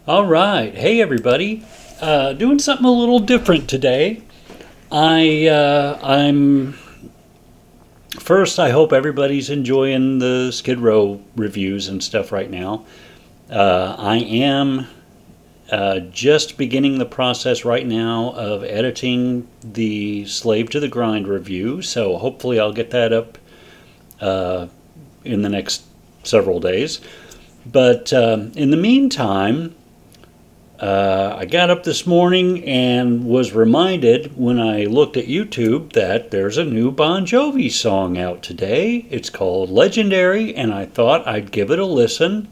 All right. Hey, everybody. Doing something a little different today. I'm first. I hope everybody's enjoying the Skid Row reviews and stuff right now. I am just beginning the process right now of editing the Slave to the Grind review. So hopefully I'll get that up in the next several days. But in the meantime, I got up this morning and was reminded when I looked at YouTube that there's a new Bon Jovi song out today. It's called Legendary, and I thought I'd give it a listen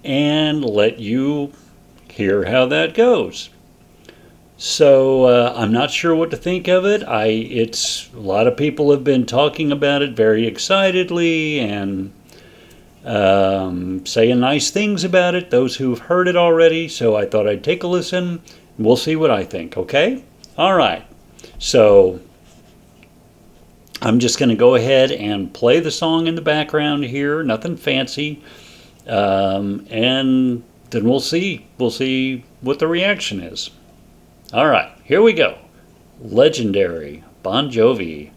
and let you hear how that goes. So I'm not sure what to think of it. It's a lot of people have been talking about it very excitedly and saying nice things about it, those who've heard it already, so I thought I'd take a listen. We'll see what I think, okay? All right. So I'm just going to go ahead and play the song in the background here, nothing fancy, and then we'll see. We'll see what the reaction is. All right, here we go. Legendary, Bon Jovi.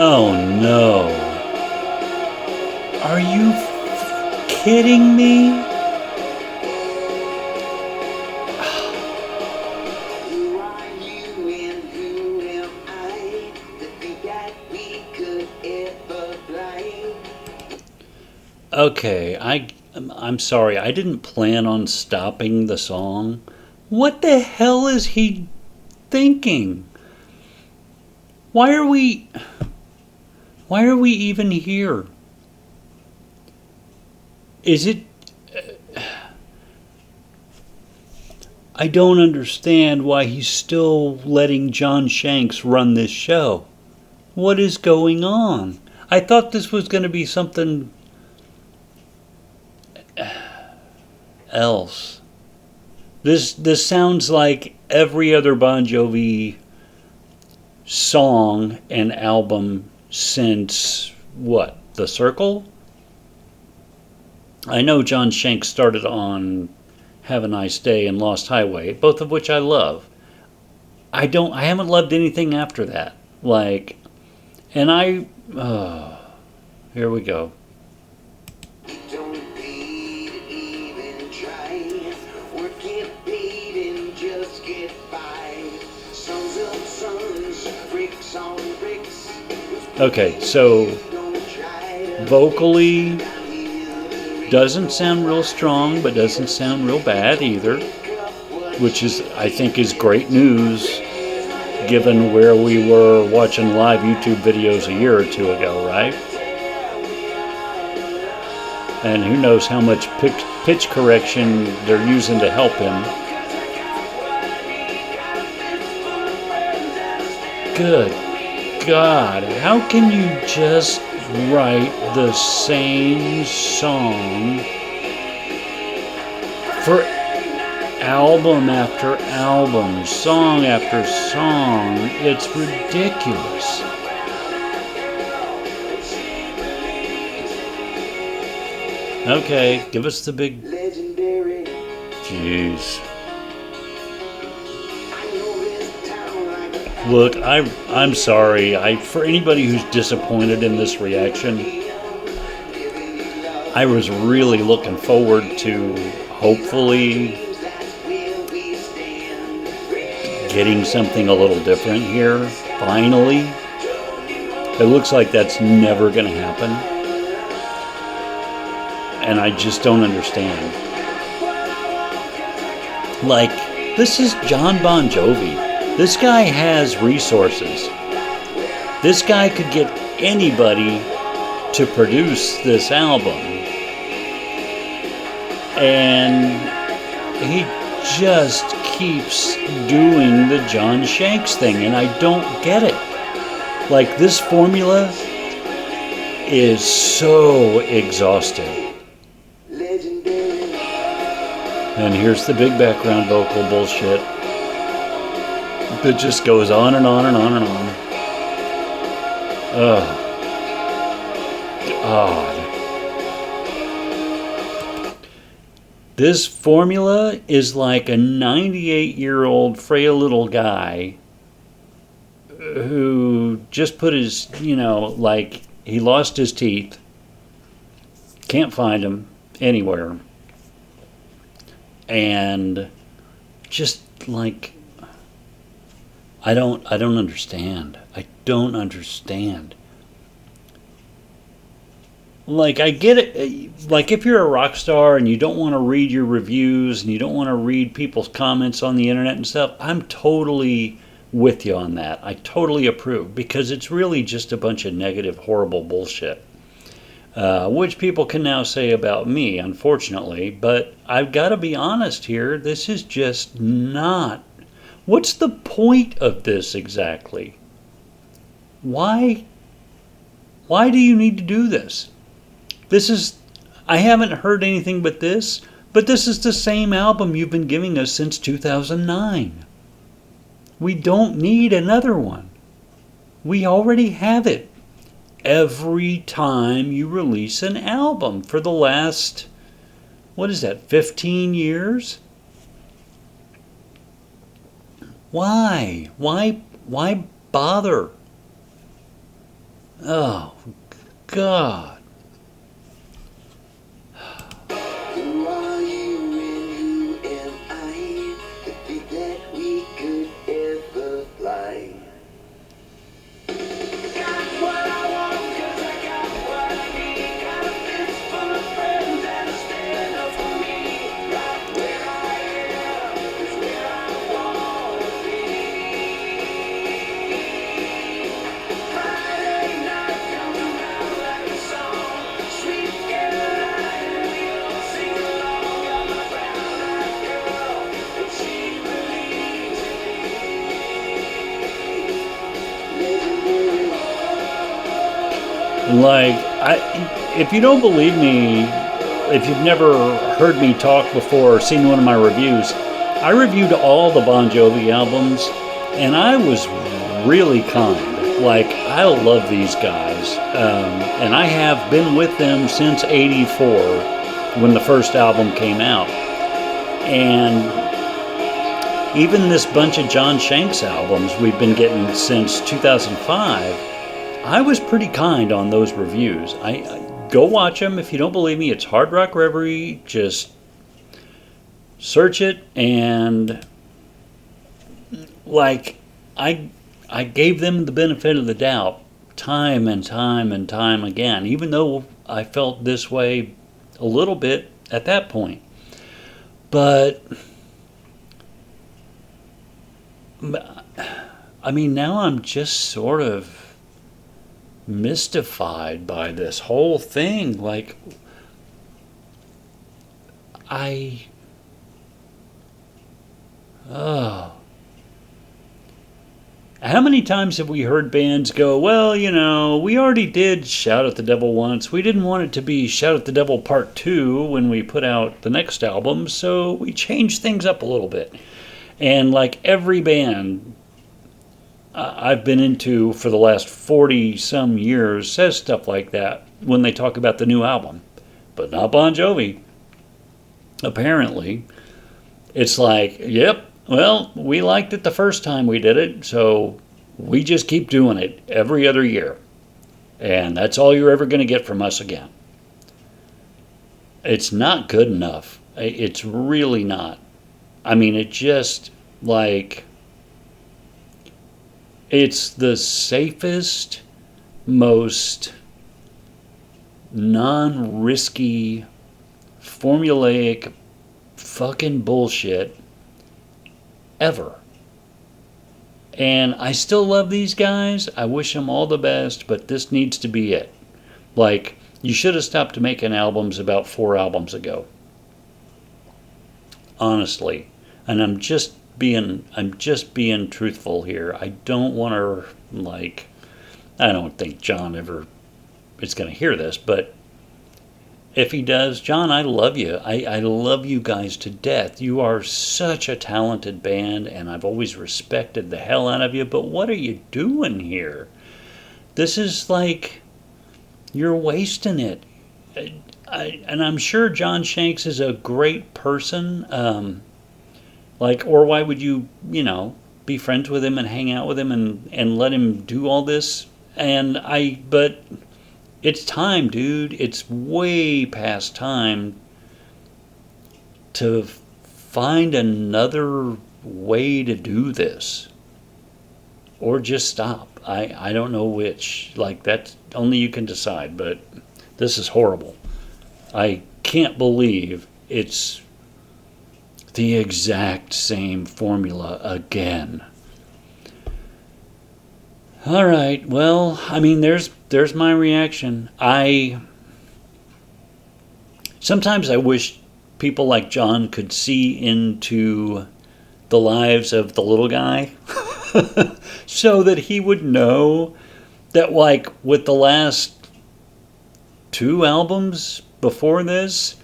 Oh no. Are you kidding me? Who are you and who am I to think that we could ever fly? Okay, I'm sorry. I didn't plan on stopping the song. What the hell is he thinking? Why are we even here? Is it I don't understand why he's still letting John Shanks run this show. What is going on? I thought this was going to be something else. This sounds like every other Bon Jovi song and album since what? The Circle? I know John Shanks started on Have a Nice Day and Lost Highway, both of which I love. I haven't loved anything after that. Here we go. Don't pay to even try. Work get paid and just get by. Sons of sons, bricks on bricks. Okay, so vocally doesn't sound real strong, but doesn't sound real bad either, which is, I think, is great news given where we were watching live YouTube videos a year or two ago, right? And who knows how much pitch correction they're using to help him. Good God, how can you just write the same song for album after album, song after song? It's ridiculous. Okay, give us the big... Legendary. Jeez. I know this town like a Look, I'm sorry. For anybody who's disappointed in this reaction, I was really looking forward to hopefully getting something a little different here. Finally. It looks like that's never going to happen. And I just don't understand. Like, this is John Bon Jovi. This guy has resources. This guy could get anybody to produce this album. And he just keeps doing the John Shanks thing, and I don't get it. Like, this formula is so exhausting. legendary. And here's the big background vocal bullshit. That just goes on and on and on and on. Oh, God. This formula is like a 98-year-old frail little guy who just put his, like he lost his teeth, can't find them anywhere, and just like I don't understand. I don't understand. Like, I get it. Like, if you're a rock star and you don't want to read your reviews and you don't want to read people's comments on the internet and stuff, I'm totally with you on that. I totally approve, because it's really just a bunch of negative, horrible bullshit. Which people can now say about me, unfortunately. But I've got to be honest here. This is just not. What's the point of this exactly? Why? Why do you need to do this? I haven't heard anything but this is the same album you've been giving us since 2009. We don't need another one. We already have it. Every time you release an album for the last, 15 years? Why? Why bother? Oh, God. Who are you and who am I to think that we could ever fly? Got what I want 'cause I got what I need. Got a fist full of friends that'll stand up for me. Right where I am is where I wanna be. Friday night comes around like a song. Sweet Caroline, we all sing along. Got my brown-eyed girl, and she believes in me. Legendary. Like, if you don't believe me, if you've never heard me talk before or seen one of my reviews, I reviewed all the Bon Jovi albums, and I was really kind. Like, I love these guys, and I have been with them since '84 when the first album came out. And even this bunch of John Shanks albums we've been getting since 2005, I was pretty kind on those reviews. I go watch them if you don't believe me. It's Hard Rock Reverie. Just search it, and like I gave them the benefit of the doubt time and time and time again, even though I felt this way a little bit at that point. But I mean, now I'm just sort of mystified by this whole thing. Like, oh. How many times have we heard bands go, well, we already did Shout at the Devil once. We didn't want it to be Shout at the Devil Part 2 when we put out the next album, so we changed things up a little bit. And like every band I've been into for the last 40-some years says stuff like that when they talk about the new album. But not Bon Jovi. Apparently. It's like, yep, well, we liked it the first time we did it, so we just keep doing it every other year. And that's all you're ever going to get from us again. It's not good enough. It's really not. I mean, it just, like, it's the safest, most non-risky, formulaic fucking bullshit ever. And I still love these guys. I wish them all the best, but this needs to be it. Like, you should have stopped making albums about 4 albums ago. Honestly. And I'm just being truthful here. I don't want to, like, I don't think John ever is going to hear this, but if he does, John, I love you. I love you guys to death. You are such a talented band, and I've always respected the hell out of you. But what are you doing here? This is like, you're wasting it. And I'm sure John Shanks is a great person. Or why would you, be friends with him and hang out with him and let him do all this? But it's time, dude. It's way past time to find another way to do this. Or just stop. I don't know which. Like, that's only you can decide, but this is horrible. I can't believe it's the exact same formula again. All right, well, I mean, there's my reaction. Sometimes I wish people like John could see into the lives of the little guy so that he would know that, like, with the last 2 albums before this,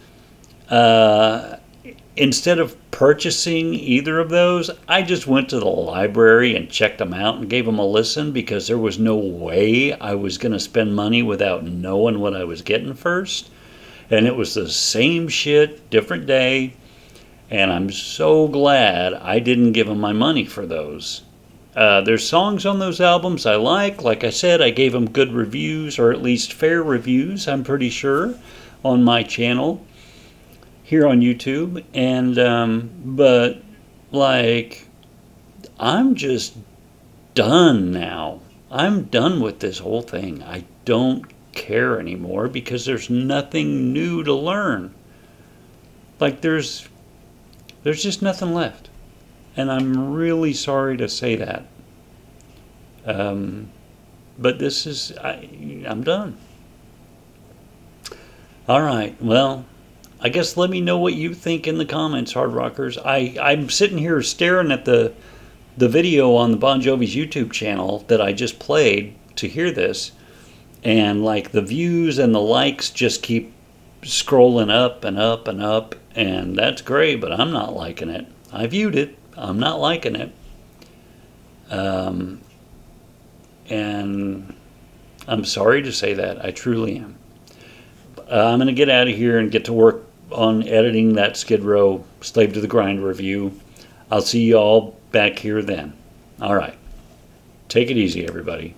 instead of purchasing either of those, I just went to the library and checked them out and gave them a listen, because there was no way I was going to spend money without knowing what I was getting first. And it was the same shit, different day. And I'm so glad I didn't give them my money for those. There's songs on those albums I like. Like I said, I gave them good reviews, or at least fair reviews, I'm pretty sure, on my channel here on YouTube. But, like, I'm just done now. I'm done with this whole thing. I don't care anymore, because there's nothing new to learn. Like, there's just nothing left. And I'm really sorry to say that. But this is, I'm done. All right, well, I guess let me know what you think in the comments, Hard Rockers. I'm sitting here staring at the video on the Bon Jovi's YouTube channel that I just played to hear this. And, like, the views and the likes just keep scrolling up and up and up. And that's great, but I'm not liking it. I viewed it. I'm not liking it. And I'm sorry to say that. I truly am. I'm going to get out of here and get to work on editing that Skid Row Slave to the Grind review. I'll see you all back here then. All right. Take it easy, everybody.